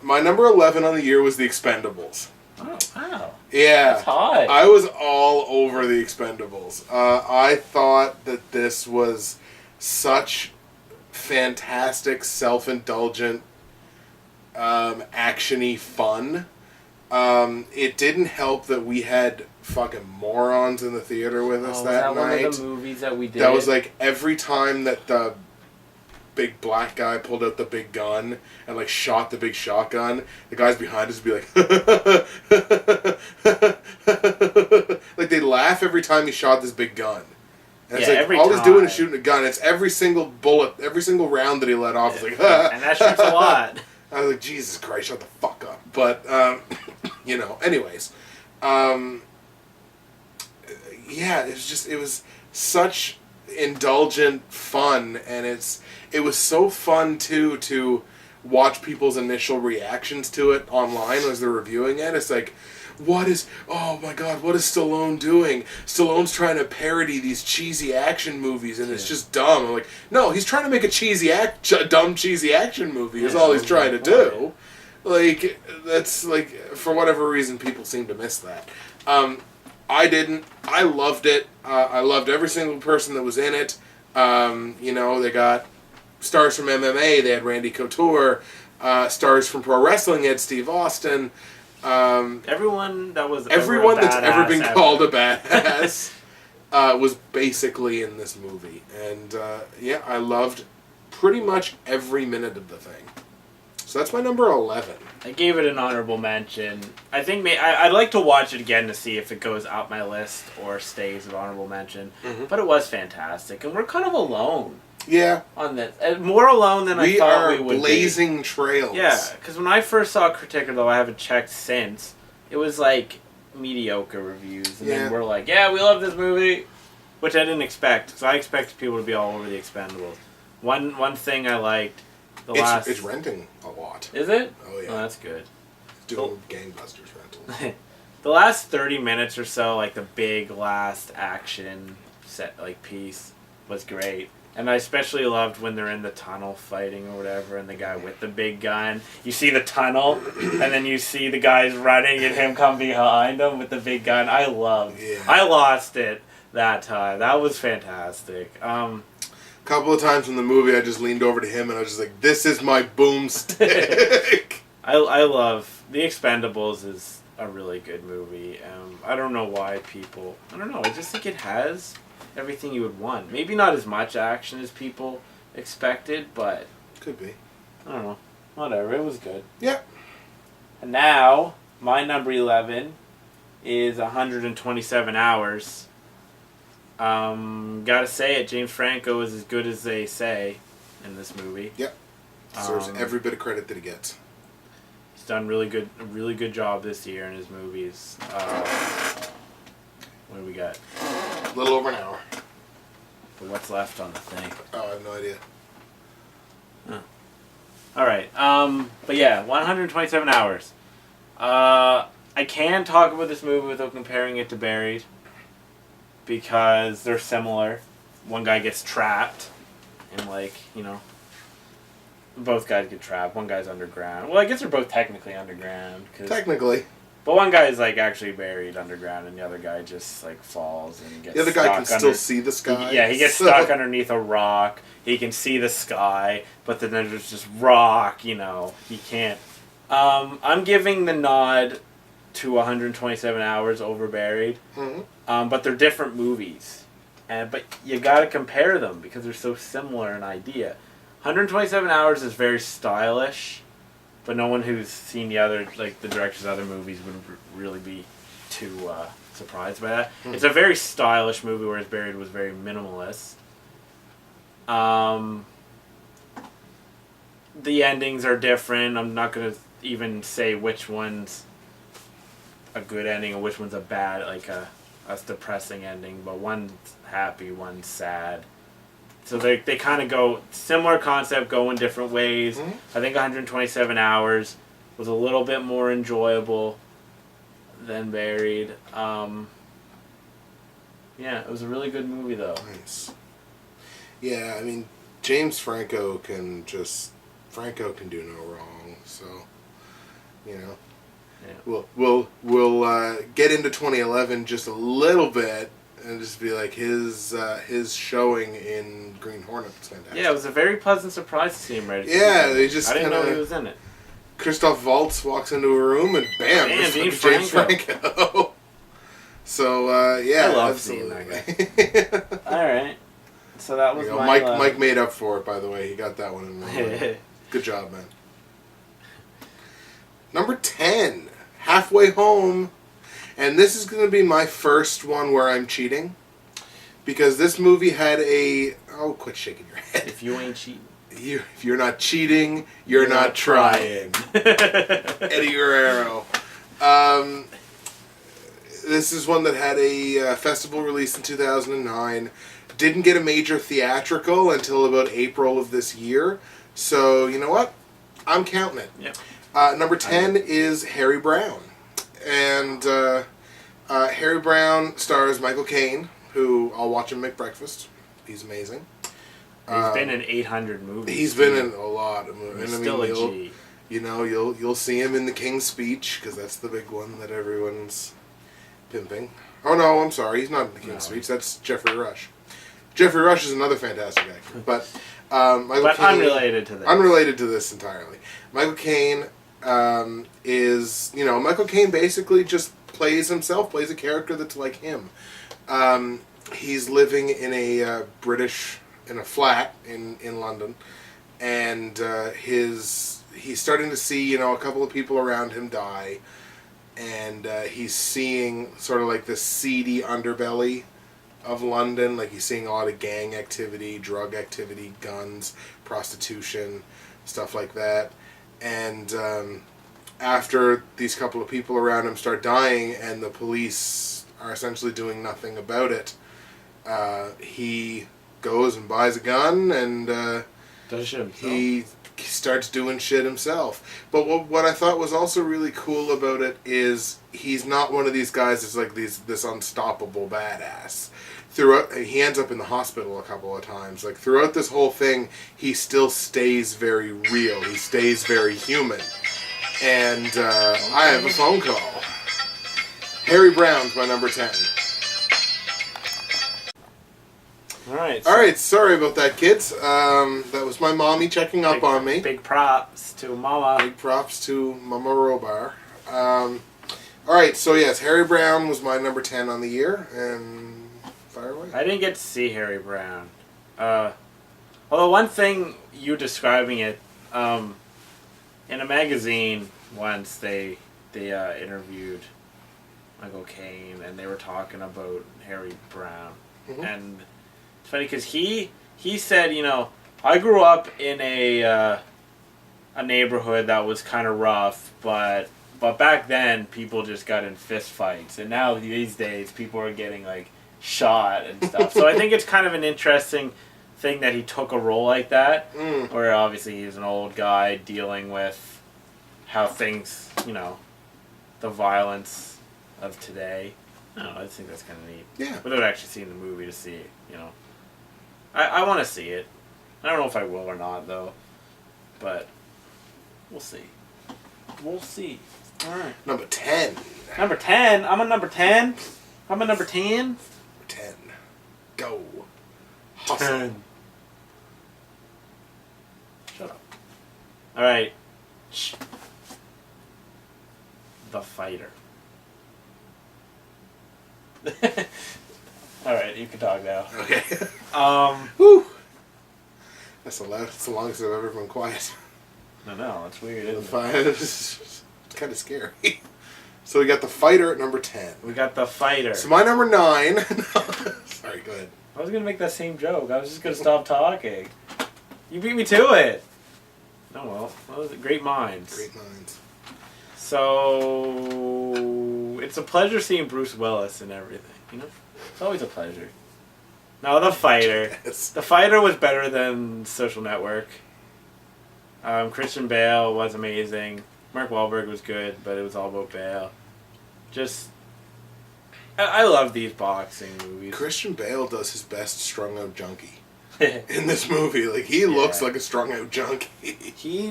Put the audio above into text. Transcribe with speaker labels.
Speaker 1: My number 11 on the year was The Expendables.
Speaker 2: Oh, wow.
Speaker 1: Yeah.
Speaker 2: That's hot.
Speaker 1: I was all over The Expendables. I thought that this was such fantastic, self-indulgent, action-y fun. It didn't help that we had fucking morons in the theater with us that night.
Speaker 2: Was that one of the movies that we did?
Speaker 1: That was like every time that the big black guy pulled out the big gun and like shot the big shotgun, the guys behind us would be like like they'd laugh every time he shot this big gun. And it's like all he's doing is shooting a gun. It's every single bullet, every single round that he let off is like
Speaker 2: and that shoots a lot.
Speaker 1: I was like, Jesus Christ, shut the fuck up. But anyways. Yeah, it was such indulgent fun, and it was so fun too to watch people's initial reactions to it online as they're reviewing it. It's like, oh my god, what is Stallone doing? Stallone's trying to parody these cheesy action movies, and it's just dumb. I'm like, no, he's trying to make a dumb cheesy action movie is all he's trying to do. Like, that's like, for whatever reason, people seem to miss that. I didn't. I loved it. I loved every single person that was in it. They got stars from MMA. They had Randy Couture. Stars from pro wrestling. They had Steve Austin.
Speaker 2: Everyone that's
Speaker 1: ever been called a badass was basically in this movie. And I loved pretty much every minute of the thing. So that's my number 11.
Speaker 2: I gave it an honorable mention. I think I'd like to watch it again to see if it goes up my list or stays an honorable mention. Mm-hmm. But it was fantastic, and we're kind of alone.
Speaker 1: Yeah.
Speaker 2: On this, more alone than I thought we would be.
Speaker 1: We are blazing trails.
Speaker 2: Yeah, because when I first saw Critic, though I haven't checked since, it was like mediocre reviews, and then we're like, yeah, we love this movie, which I didn't expect, because I expected people to be all over The Expendables. One thing I liked.
Speaker 1: It's renting a lot.
Speaker 2: Is it?
Speaker 1: Oh, yeah.
Speaker 2: Oh, that's good.
Speaker 1: It's doing gangbusters rentals.
Speaker 2: The last 30 minutes or so, like the big last action set, like piece, was great. And I especially loved when they're in the tunnel fighting or whatever, and the guy with the big gun. You see the tunnel, and then you see the guys running, and him come behind them with the big gun. I lost it that time. That was fantastic.
Speaker 1: Couple of times in the movie, I just leaned over to him and I was just like, "This is my boomstick."
Speaker 2: I love The Expendables. Is a really good movie. I don't know why people. I don't know. I just think it has everything you would want. Maybe not as much action as people expected, but
Speaker 1: could be.
Speaker 2: I don't know. Whatever. It was good.
Speaker 1: Yeah.
Speaker 2: And now my number 11 is 127 Hours. Gotta say it, James Franco is as good as they say in this movie.
Speaker 1: Yep. Deserves every bit of credit that he gets.
Speaker 2: He's done a really good job this year in his movies. What do we got?
Speaker 1: A little over an hour.
Speaker 2: But what's left on the thing?
Speaker 1: Oh, I have no idea.
Speaker 2: Huh. Alright, but yeah, 127 Hours. I can talk about this movie without comparing it to Buried, because they're similar. One guy gets trapped, and both guys get trapped. One guy's underground. Well, I guess they're both technically underground.
Speaker 1: Technically.
Speaker 2: But one guy is actually buried underground, and the other guy just falls and gets stuck.
Speaker 1: The other guy can still see the sky.
Speaker 2: He gets stuck underneath a rock. He can see the sky, but then there's just rock. He can't. I'm giving the nod to 127 Hours over Buried. Mm-hmm. But they're different movies. But you gotta compare them because they're so similar in idea. 127 Hours is very stylish, but no one who's seen the director's other movies would really be too surprised by that. Mm-hmm. It's a very stylish movie, whereas Buried was very minimalist. The endings are different. I'm not gonna even say which one's a good ending and which one's a bad, a depressing ending, but one's happy, one's sad. So they kind of go, similar concept, go in different ways. Mm-hmm. I think 127 Hours was a little bit more enjoyable than Buried. It was a really good movie, though.
Speaker 1: Nice. Yeah, I mean, James Franco can just Franco can do no wrong. So, you know,
Speaker 2: Yeah.
Speaker 1: we'll get into 2011 just a little bit and just be like his showing in Green Hornet was fantastic.
Speaker 2: Yeah, it was a very pleasant surprise to see him right at the
Speaker 1: Yeah,
Speaker 2: beginning.
Speaker 1: they just
Speaker 2: I didn't know
Speaker 1: kinda-
Speaker 2: he was in it.
Speaker 1: Christoph Waltz walks into a room and bam,
Speaker 2: Bam,
Speaker 1: there's
Speaker 2: James
Speaker 1: fucking James Franco. So yeah,
Speaker 2: I love
Speaker 1: absolutely.
Speaker 2: seeing that guy. Alright. So that was
Speaker 1: You know,
Speaker 2: my
Speaker 1: Mike made up for it, by the way. He got that one in wrong. Good job, man. Number 10, Halfway Home. And this is going to be my first one where I'm cheating. Because this movie had a... Oh, quit shaking your head.
Speaker 2: If you ain't cheating.
Speaker 1: If you're not cheating, you're not trying. Eddie Guerrero. This is one that had a festival release in 2009. Didn't get a major theatrical until about April of this year. So, you know what? I'm counting it.
Speaker 2: Yep.
Speaker 1: Number 10 is Harry Brown. And Harry Brown stars Michael Caine, who I'll watch him make breakfast. He's amazing.
Speaker 2: He's been in 800 movies.
Speaker 1: He's been in a lot of movies.
Speaker 2: He's still a G.
Speaker 1: You know, you'll see him in The King's Speech, because that's the big one that everyone's pimping. Oh, no, I'm sorry. He's not in The King's Speech. That's Jeffrey Rush. Jeffrey Rush is another fantastic actor. But Michael Caine...
Speaker 2: unrelated to this.
Speaker 1: Unrelated to this entirely. Michael Caine is... You know, Michael Caine basically just plays himself, plays a character that's like him. He's living in a in a flat in London, and he's starting to see, you know, a couple of people around him die, and he's seeing sort of like the seedy underbelly of London. Like, he's seeing a lot of gang activity, drug activity, guns, prostitution, stuff like that. And after these couple of people around him start dying and the police are essentially doing nothing about it, he goes and buys a gun and
Speaker 2: Does shit himself.
Speaker 1: he starts doing shit himself. But what I thought was also really cool about it is he's not one of these guys that's like this unstoppable badass. Throughout, he ends up in the hospital a couple of times. Like, throughout this whole thing, he still stays very real. He stays very human. And I have a phone call. Harry Brown's my number 10.
Speaker 2: Alright.
Speaker 1: Alright, sorry about that, kids. That was my mommy checking up on me.
Speaker 2: Big props to Mama.
Speaker 1: Big props to Mama Robar. Alright, so yes, Harry Brown was my number 10 on the year, and fire away.
Speaker 2: I didn't get to see Harry Brown. Although one thing, you describing it, in a magazine once they interviewed Michael Caine, and they were talking about Harry Brown.
Speaker 1: Mm-hmm.
Speaker 2: And it's funny because he said, you know, I grew up in a neighborhood that was kind of rough, but back then people just got in fist fights, and now these days people are getting like shot and stuff. So I think it's kind of an interesting thing that he took a role like that, where obviously he's an old guy dealing with how things, you know, the violence of today. I don't know, I just think that's kind of neat.
Speaker 1: Yeah.
Speaker 2: Without actually seeing the movie to see it, you know. I want to see it. I don't know if I will or not, though. But we'll see. We'll see. Alright.
Speaker 1: Number 10.
Speaker 2: Number 10? I'm a number 10? I'm a number 10?
Speaker 1: Number 10. Go. Hustle.
Speaker 2: Shut up. Alright. Shh. The Fighter. Alright, you can talk now.
Speaker 1: Okay.
Speaker 2: Whew.
Speaker 1: That's the longest I've ever been quiet.
Speaker 2: No, it's weird, isn't it?
Speaker 1: It's kind of scary. So we got The Fighter at number 10.
Speaker 2: We got The Fighter.
Speaker 1: So my number 9... Sorry, go ahead.
Speaker 2: I was going to make that same joke. I was just going to stop talking. You beat me to it. Oh, well. Great minds.
Speaker 1: Great minds.
Speaker 2: So, it's a pleasure seeing Bruce Willis and everything, you know? It's always a pleasure. No, The Fighter.
Speaker 1: Yes.
Speaker 2: The Fighter was better than Social Network. Christian Bale was amazing. Mark Wahlberg was good, but it was all about Bale. Just, I love these boxing movies.
Speaker 1: Christian Bale does his best strung-out junkie in this movie. Like, he looks like a strung-out junkie.
Speaker 2: He